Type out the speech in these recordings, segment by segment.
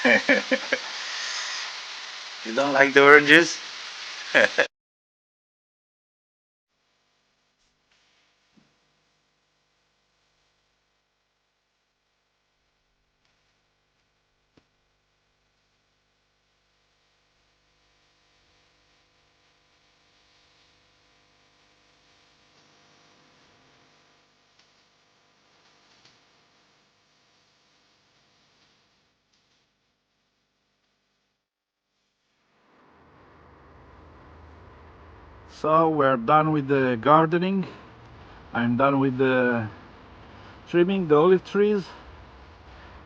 You don't like the oranges? So we're done with the gardening. I'm done with the trimming the olive trees.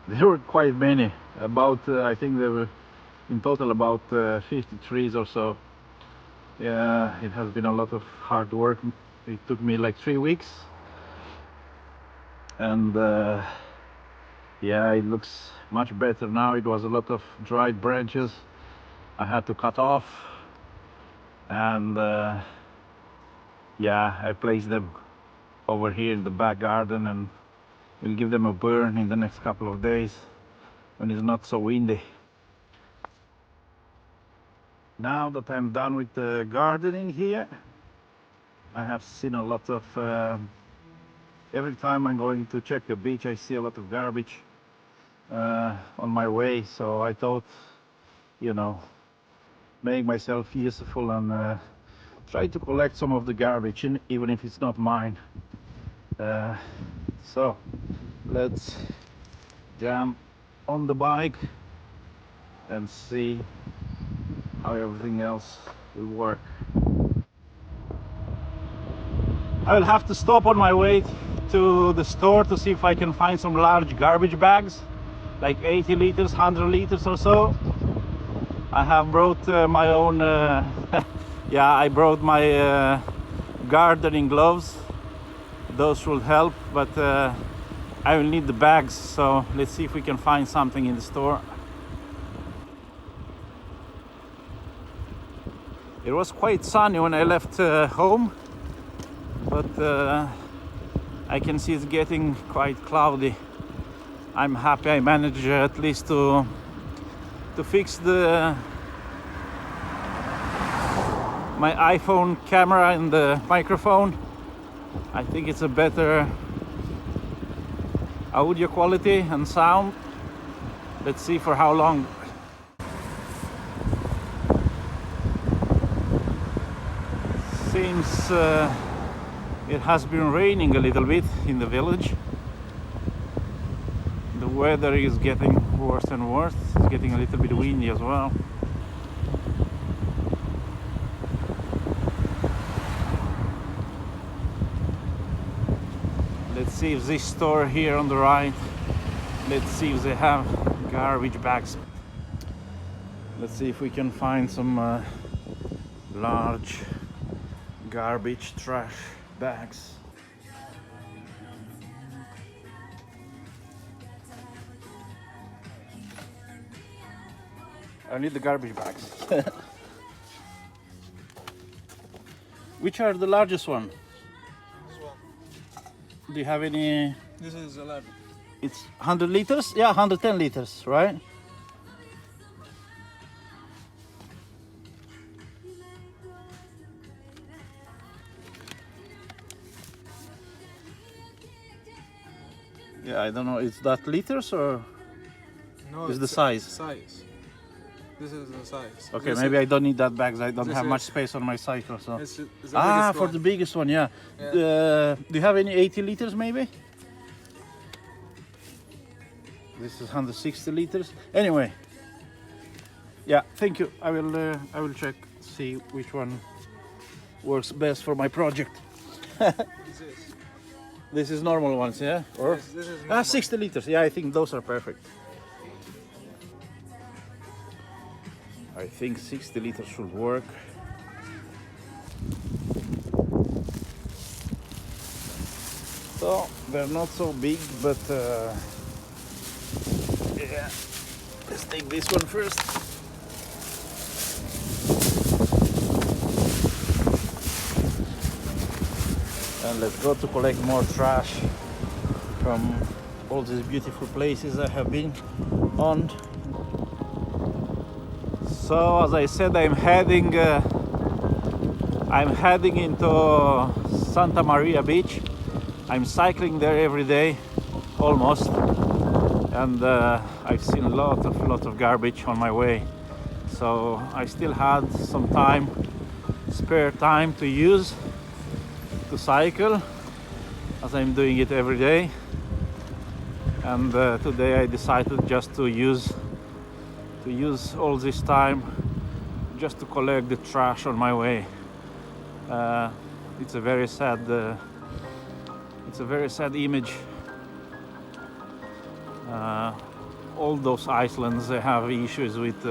There were quite many, about I think there were in total about 50 trees or so. Yeah, it has been a lot of hard work. It took me like 3 weeks, and yeah, it looks much better now. It was a lot of dried branches I had to cut off, and yeah, I placed them over here in the back garden, and we'll give them a burn in the next couple of days when it's not so windy. Now that I'm done with the gardening here, I have seen a lot of every time I'm going to check the beach, I see a lot of garbage on my way, so I thought, you know, make myself useful and try to collect some of the garbage, even if it's not mine. So let's jump on the bike and see how everything else will work. I will have to stop on my way to the store to see if I can find some large garbage bags, like 80 liters, 100 liters or so. I have brought my own yeah, I brought my gardening gloves. Those will help, but I will need the bags, so let's see if we can find something in the store. It was quite sunny when I left home, but I can see it's getting quite cloudy. I'm happy I managed at least to fix my iPhone camera and the microphone. I think it's a better audio quality and sound. Let's see for how long. Seems it has been raining a little bit in the village. The weather is getting worse and worse. It's getting a little bit windy as well. Let's see if this store here on the right, let's see if they have garbage bags. Let's see if we can find some large garbage trash bags. I need the garbage bags. Which are the largest one? This one. Do you have any? This is 11. It's 100 liters? Yeah, 110 liters, right? Yeah, I don't know, is that liters or No, is the it's size? Size. This is the size. Okay, This maybe is, I don't need that bags. I don't this have much is- space on my cycle, so. This is the Ah, biggest for one. the biggest one, yeah. Yeah. Do you have any 80 liters maybe? This is 160 liters. Anyway, yeah, thank you. I will check, see which one works best for my project. This is. This is normal ones, yeah? Or This is normal. 60 liters. Yeah, I think those are perfect. I think 60 liters should work. So they're not so big, but yeah. Let's take this one first. And let's go to collect more trash from all these beautiful places I have been on So as I said, I'm heading into Santa Maria Beach. I'm cycling there every day, almost, and I've seen a lot of garbage on my way. So I still had some time, spare time to use to cycle, as I'm doing it every day. And today I decided just to use all this time just to collect the trash on my way. It's a very sad image. All those islands, they have issues with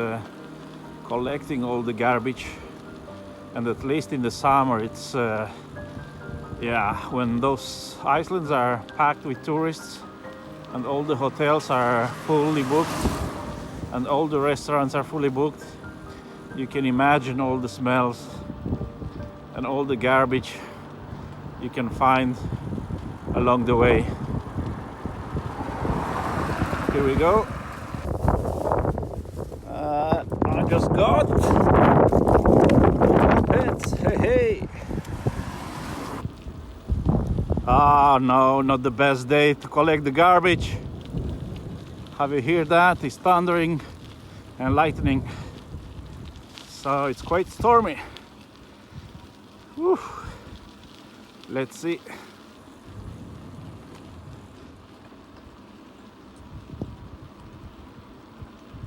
collecting all the garbage, and at least in the summer it's when those islands are packed with tourists and all the hotels are fully booked and all the restaurants are fully booked, you can imagine all the smells and all the garbage you can find along the way. Here we go. I just got pets. Hey. Ah, no, not the best day to collect the garbage. Have you heard that? It's thundering and lightning. So it's quite stormy. Whew. Let's see.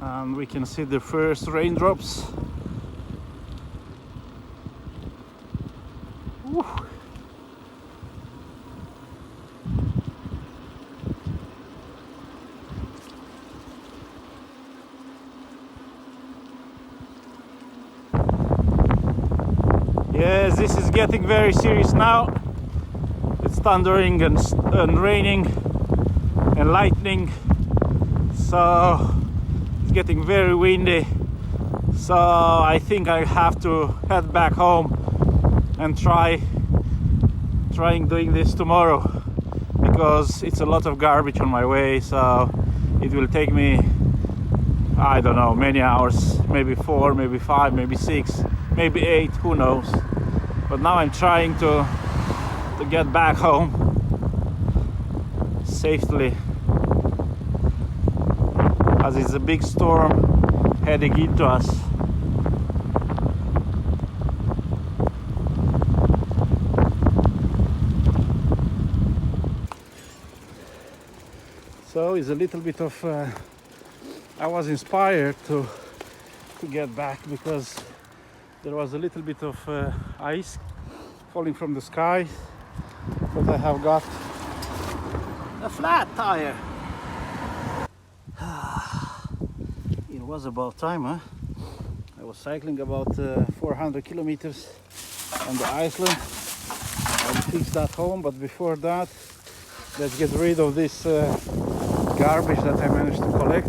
And we can see the first raindrops. Whew. Yes, this is getting very serious now. It's thundering and raining and lightning. So it's getting very windy. So I think I have to head back home and trying doing this tomorrow, because it's a lot of garbage on my way. So it will take me, I don't know, many hours, maybe 4, maybe 5, maybe 6, maybe 8, who knows. But now I'm trying to get back home safely, as it's a big storm heading into us. So it's a little bit of I was inspired to get back because there was a little bit of ice falling from the sky, but I have got a flat tire. It was about time, huh? I was cycling about 400 kilometers on the Iceland. I'll fix that home, but before that, let's get rid of this garbage that I managed to collect.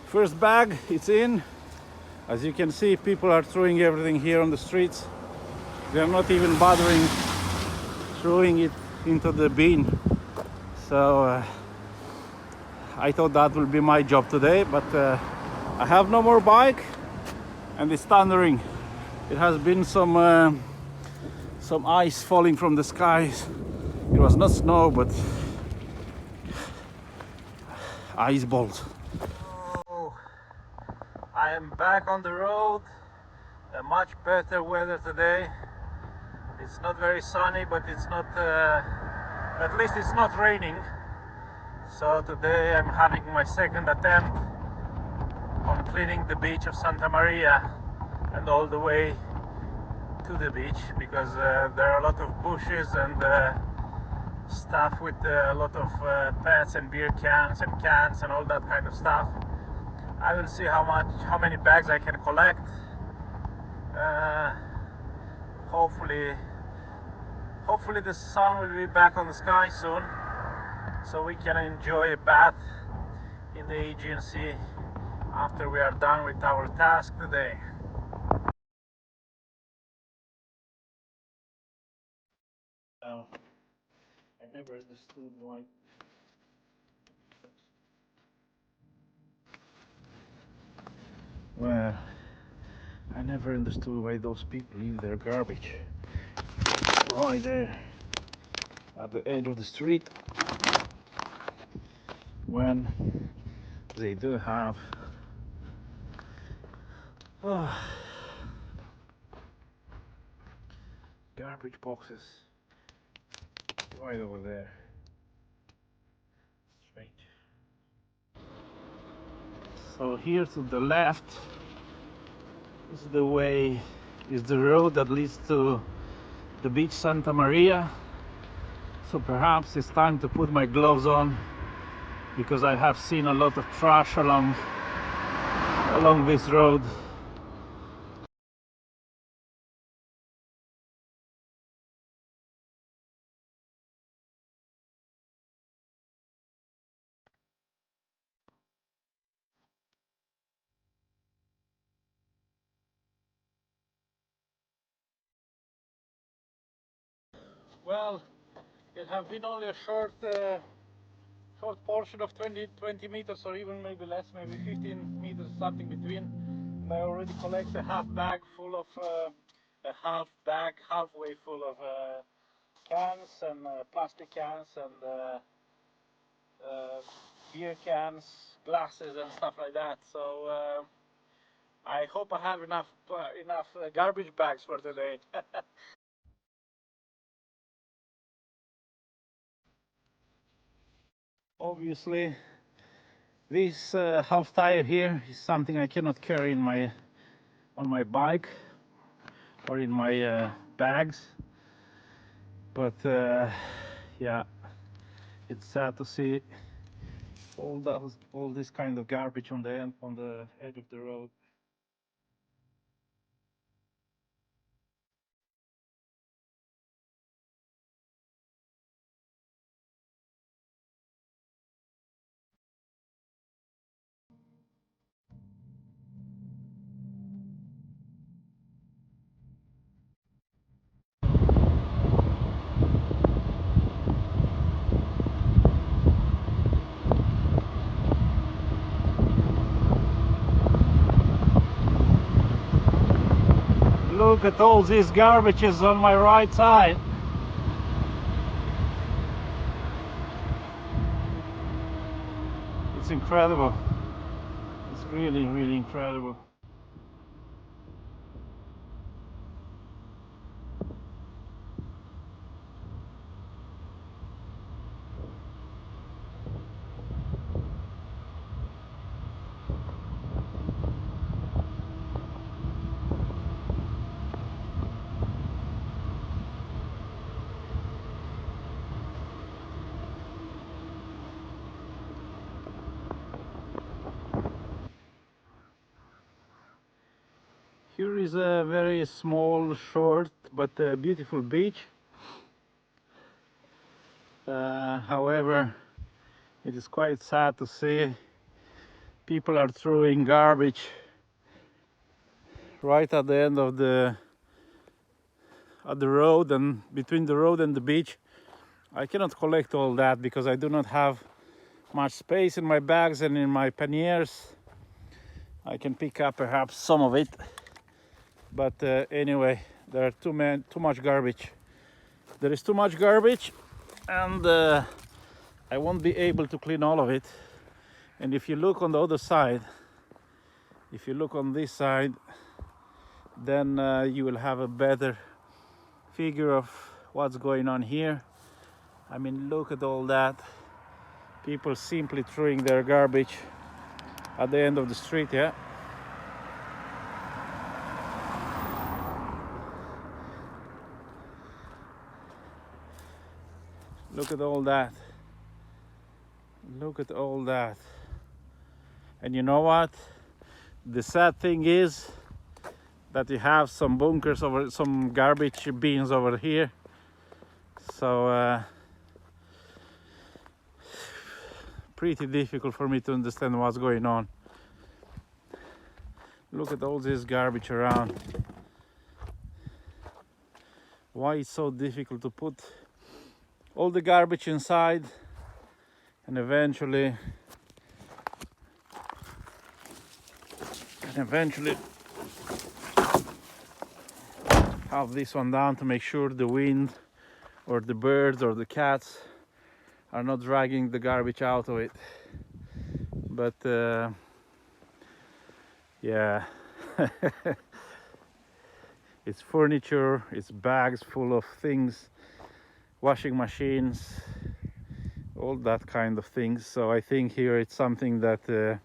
First bag, it's in. As you can see, people are throwing everything here on the streets. They are not even bothering throwing it into the bin. So I thought that will be my job today, but I have no more bike and it's thundering. It has been some ice falling from the skies. It was not snow, but ice balls. I am back on the road. A much better weather today. It's not very sunny, but it's not at least it's not raining. So today I'm having my second attempt on cleaning the beach of Santa Maria and all the way to the beach, because there are a lot of bushes and stuff with a lot of pets and beer cans and all that kind of stuff. I will see how many bags I can collect. Hopefully the sun will be back on the sky soon, so we can enjoy a bath in the Aegean Sea after we are done with our task today. I never understood why. Well, I never understood why those people leave their garbage right there at the edge of the street when they do have garbage boxes right over there. Strange. So here to the left is the way, is the road that leads to the beach Santa Maria. So perhaps it's time to put my gloves on, because I have seen a lot of trash along this road. Well, it has been only a short portion of 20 meters, or even maybe less, maybe 15 meters, something between. And I already collect a half bag full of halfway full of cans and plastic cans and beer cans, glasses and stuff like that. So I hope I have enough garbage bags for today. Obviously, this half tire here is something I cannot carry on my bike or in my bags. But yeah, it's sad to see all this kind of garbage on the edge of the road. Look at all these garbages on my right side. It's incredible. It's really, really incredible. Here is a very small, short, but beautiful beach. However, it is quite sad to see people are throwing garbage right at the end of the road, and between the road and the beach. I cannot collect all that because I do not have much space in my bags and in my panniers. I can pick up perhaps some of it, but anyway, there are too much garbage. There is too much garbage, and I won't be able to clean all of it. And if you look on the other side, if you look on this side, then you will have a better figure of what's going on here. I mean, look at all that. People simply throwing their garbage at the end of the street, yeah. Look at all that. Look at all that. And you know what? The sad thing is that you have some bunkers over, some garbage bins over here. So pretty difficult for me to understand what's going on. Look at all this garbage around. Why it's so difficult to put all the garbage inside, and eventually have this one down to make sure the wind or the birds or the cats are not dragging the garbage out of it. But yeah, it's furniture, it's bags full of things, washing machines, all that kind of things. So I think here it's something that the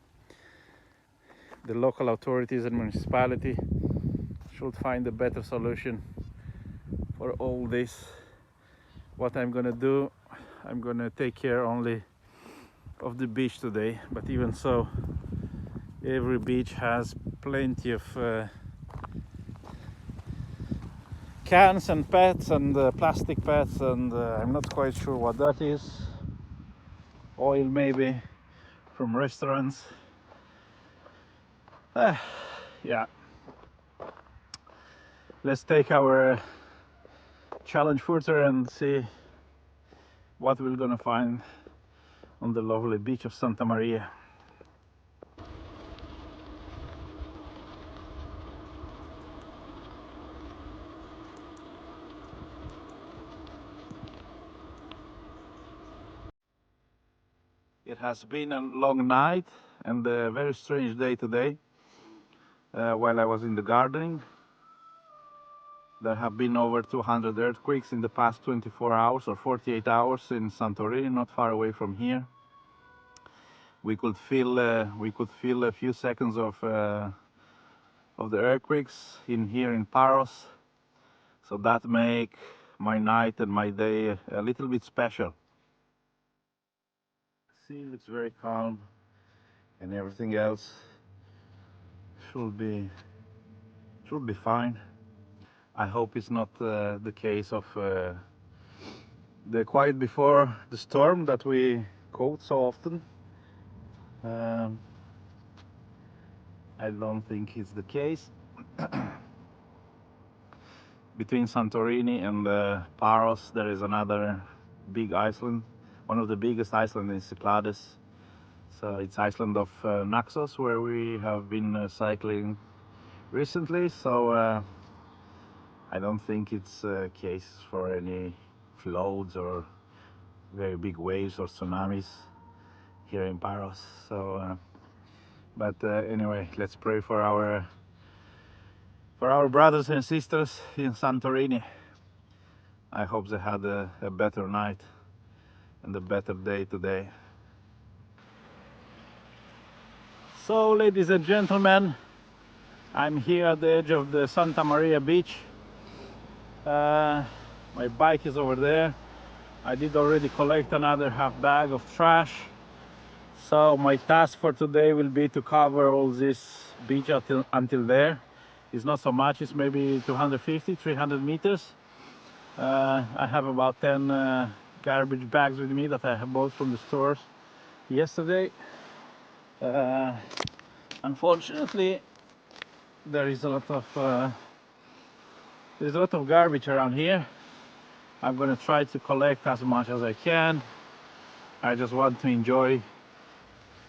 local authorities and municipality should find a better solution for all this. What I'm gonna do, I'm gonna take care only of the beach today, but even so, every beach has plenty of cans and pets and plastic pets, and I'm not quite sure what that is. Oil maybe from restaurants. Yeah, let's take our challenge further and see what we're gonna find on the lovely beach of Santa Maria. It has been a long night and a very strange day today. While I was in the gardening, there have been over 200 earthquakes in the past 24 hours or 48 hours in Santorini, not far away from here. We could feel a few seconds of the earthquakes in here in Paros, so that make my night and my day a little bit special. Sea looks very calm, and everything else should be fine. I hope it's not the case of the quiet before the storm that we quote so often. I don't think it's the case. Between Santorini and Paros, there is another big island, one of the biggest islands in Cyclades. So it's island of Naxos, where we have been cycling recently. So I don't think it's a case for any floods or very big waves or tsunamis here in Paros. So, but anyway, let's pray for our brothers and sisters in Santorini. I hope they had a better night and a better day today. So, ladies and gentlemen, I'm here at the edge of the Santa Maria beach. My bike is over there. I did already collect another half bag of trash. So my task for today will be to cover all this beach until there. It's not so much, it's maybe 250, 300 meters. I have about 10 garbage bags with me that I have bought from the stores yesterday. Unfortunately, there is a lot of garbage around here. I'm gonna try to collect as much as I can. I just want to enjoy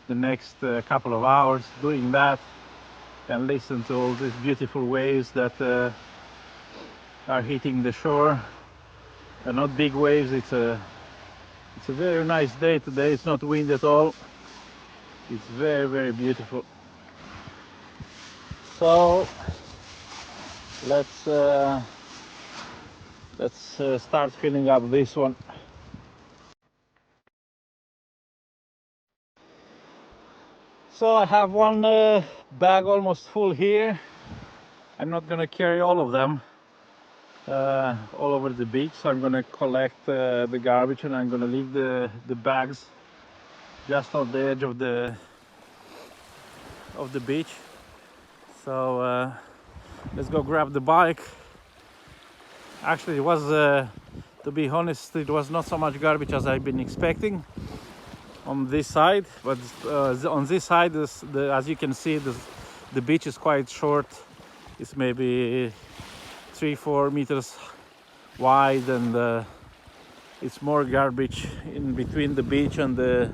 the next couple of hours doing that and listen to all these beautiful waves that are hitting the shore. They're not big waves. It's a very nice day today. It's not wind at all. It's very, very beautiful. So let's start filling up this one. So I have one bag almost full here. I'm not gonna carry all of them all over the beach, so I'm gonna collect the garbage, and I'm gonna leave the bags just on the edge of the beach. So let's go grab the bike. Actually, it was to be honest, it was not so much garbage as I've been expecting on this side, but on this side, as you can see, the beach is quite short. It's maybe 3-4 meters wide, and it's more garbage in between the beach and the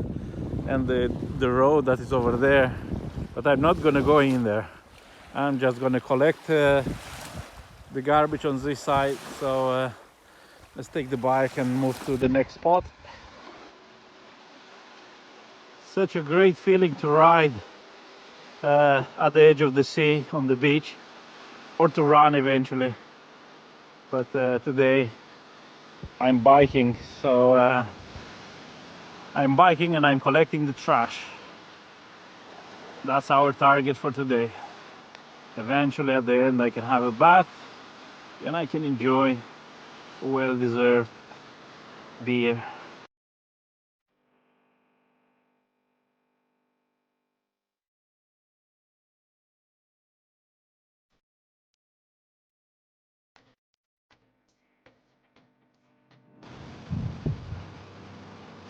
road that is over there. But I'm not gonna go in there. I'm just gonna collect the garbage on this side. So let's take the bike and move to the next spot. Such a great feeling to ride at the edge of the sea on the beach, or to run eventually. But today I'm biking, so I'm biking and I'm collecting the trash. That's our target for today. Eventually at the end I can have a bath and I can enjoy a well-deserved beer.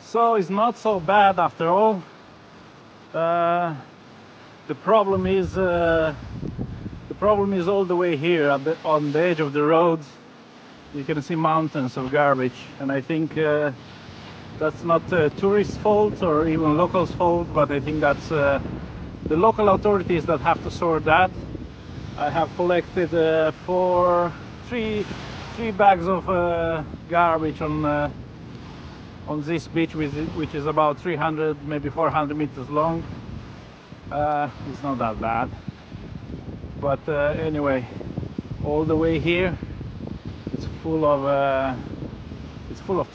So it's not so bad after all. The problem is all the way here on the edge of the roads. You can see mountains of garbage, and I think that's not tourists' fault or even locals' fault, but I think that's the local authorities that have to sort that. I have collected three bags of garbage on this beach, which is about 300, maybe 400 meters long. It's not that bad, but anyway, all the way here it's full of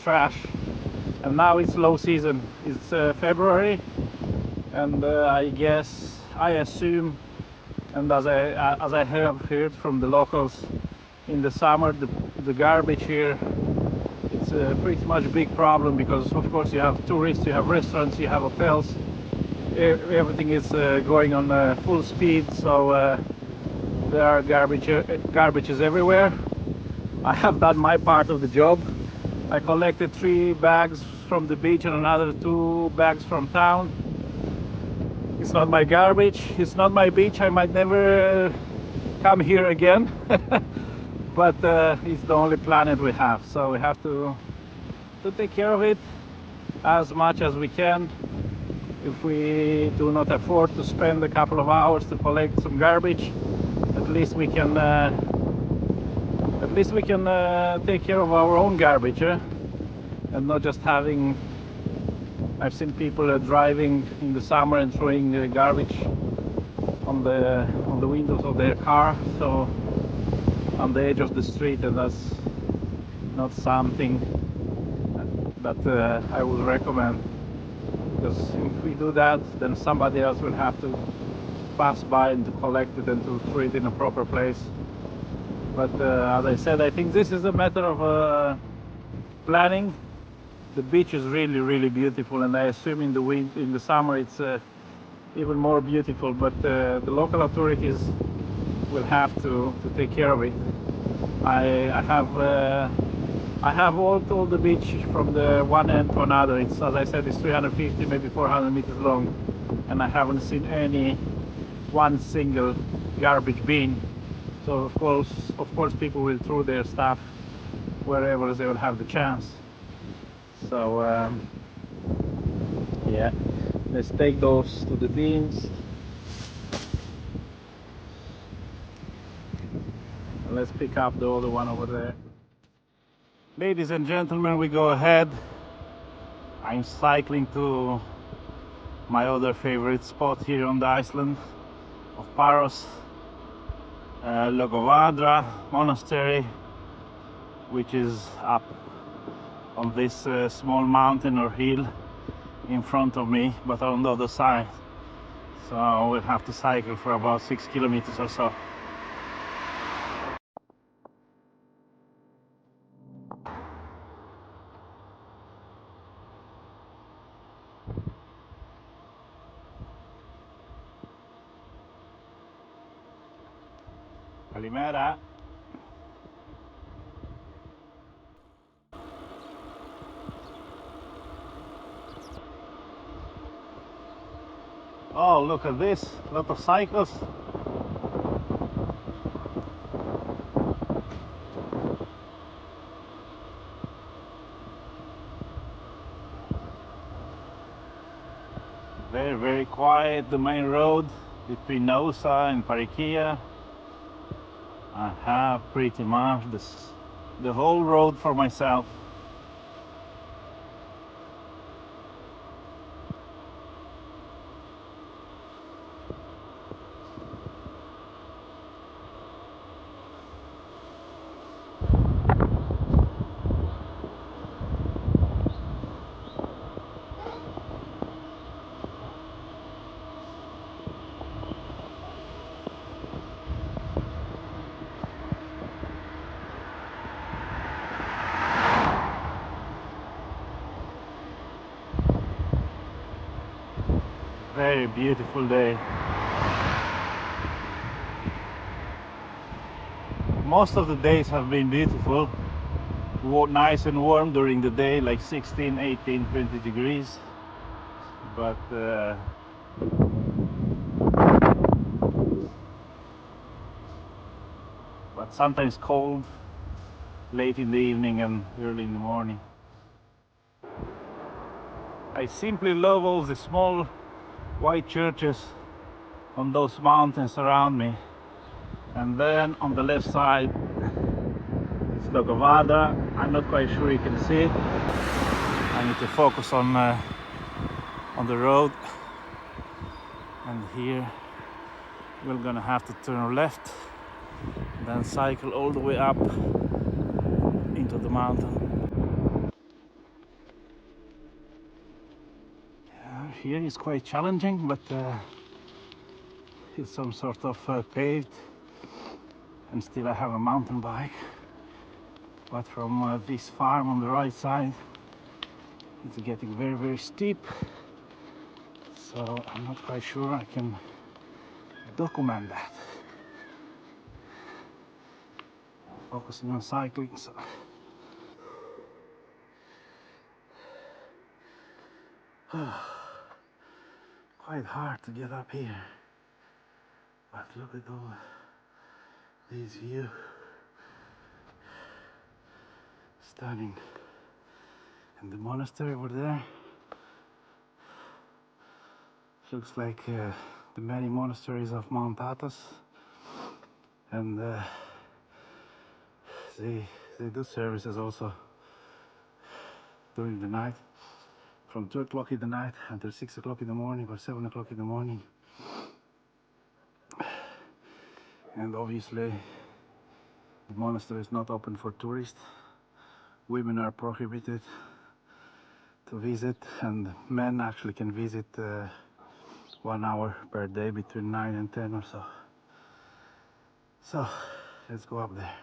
trash. And now it's low season. It's February, and I assume, and as I have heard from the locals, in the summer the garbage here, it's pretty much a big problem, because of course you have tourists, you have restaurants, you have hotels. Everything is going on full speed, so there are garbages everywhere. I have done my part of the job. I collected 3 bags from the beach and another 2 bags from town. It's not my garbage, it's not my beach. I might never come here again. But it's the only planet we have, so we have to take care of it as much as we can. If we do not afford to spend a couple of hours to collect some garbage, at least we can take care of our own garbage, and not just having. I've seen people driving in the summer and throwing garbage on the windows of their car, so on the edge of the street, and that's not something that I would recommend. Because if we do that, then somebody else will have to pass by and to collect it and to throw it in a proper place. But as I said, I think this is a matter of planning. The beach is really beautiful, and I assume in the summer it's even more beautiful. But the local authorities will have to take care of it. I have walked all the beach from the one end to another. It's, as I said, it's 350, maybe 400 meters long, and I haven't seen one single garbage bin. So of course people will throw their stuff wherever they will have the chance. So yeah, let's take those to the bins. And let's pick up the other one over there. Ladies and gentlemen, we go ahead. I'm cycling to my other favorite spot here on the island of Paros, Longovarda Monastery, which is up on this small mountain or hill in front of me, but on the other side. So we'll have to cycle for about 6 kilometers or so. Kalimera. Oh, look at this, a lot of cycles. Very, very quiet, the main road between Nosa and Parikia. I have pretty much the whole road for myself. Very beautiful day. Most of the days have been beautiful. Nice and warm during the day, like 16, 18, 20 degrees. But sometimes cold late in the evening and early in the morning. I simply love all the small white churches on those mountains around me. And then on the left side it's Longovarda. I'm not quite sure you can see it. I need to focus on the road. And here we're gonna have to turn left, then cycle all the way up into the mountain. Here is quite challenging, but it's some sort of paved, and still I have a mountain bike. But from this farm on the right side, it's getting very, very steep. So I'm not quite sure I can document that. Focusing on cycling. So. Quite hard to get up here, but look at all this view. Stunning. And the monastery over there looks like the many monasteries of Mount Athos, and they do services also during the night, from 2 o'clock in the night until 6 o'clock in the morning or 7 o'clock in the morning. And obviously the monastery is not open for tourists. Women are prohibited to visit, and men actually can visit 1 hour per day between 9 and 10 or so. So let's go up there.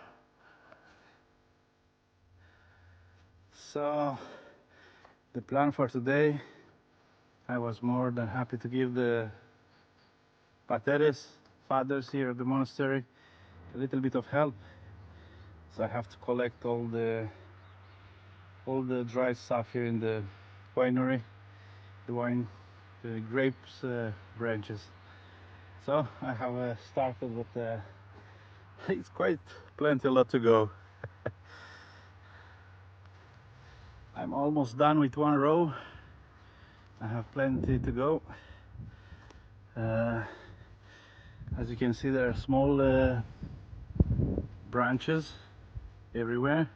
So the plan for today, I was more than happy to give the pateres, fathers here at the monastery, a little bit of help. So I have to collect all the dry stuff here in the winery, the grapes branches. So I have started with it's quite a lot to go. I'm almost done with 1 row. I have plenty to go. As you can see, there are small branches everywhere.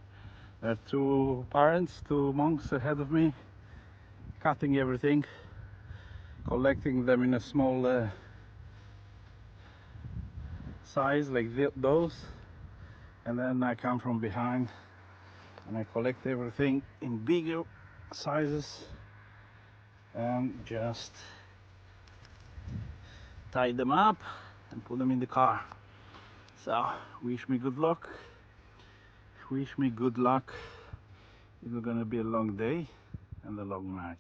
There are 2 parents, 2 monks ahead of me, cutting everything, collecting them in a small size like those, and then I come from behind and I collect everything in bigger sizes and just tie them up and put them in the car. So wish me good luck. Wish me good luck. It's gonna be a long day and a long night.